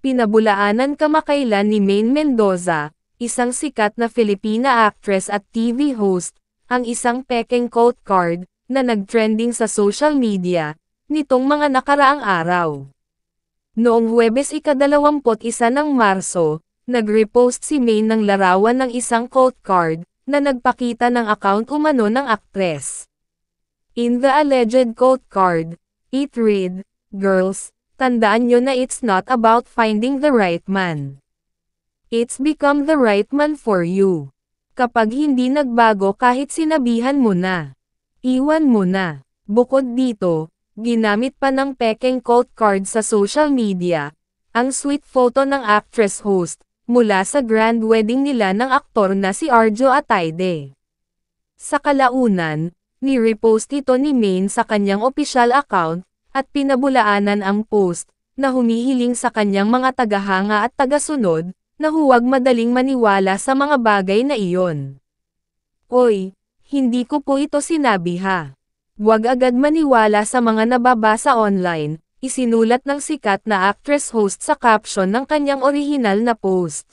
Pinabulaanan kamakailan ni Maine Mendoza, isang sikat na Filipina actress at TV host, ang isang pekeng quote card, na nag-trending sa social media, nitong mga nakaraang araw. Noong Huwebes ika-21 ng Marso, nag-repost si Maine ng larawan ng isang quote card, na nagpakita ng account umano ng aktres. In the alleged quote card, it read, "Girls, tandaan nyo na it's not about finding the right man. It's become the right man for you. Kapag hindi nagbago kahit sinabihan mo na, iwan mo na." Bukod dito, ginamit pa ng pekeng quote card sa social media, ang sweet photo ng actress host, mula sa grand wedding nila ng aktor na si Arjo Ataide. Sa kalaunan, ni-repost ito ni Maine sa kanyang official account, at pinabulaanan ang post, na humihiling sa kanyang mga tagahanga at tagasunod, na huwag madaling maniwala sa mga bagay na iyon. "Oy, hindi ko po ito sinabi ha. Huwag agad maniwala sa mga nababasa online," isinulat ng sikat na actress host sa caption ng kanyang orihinal na post.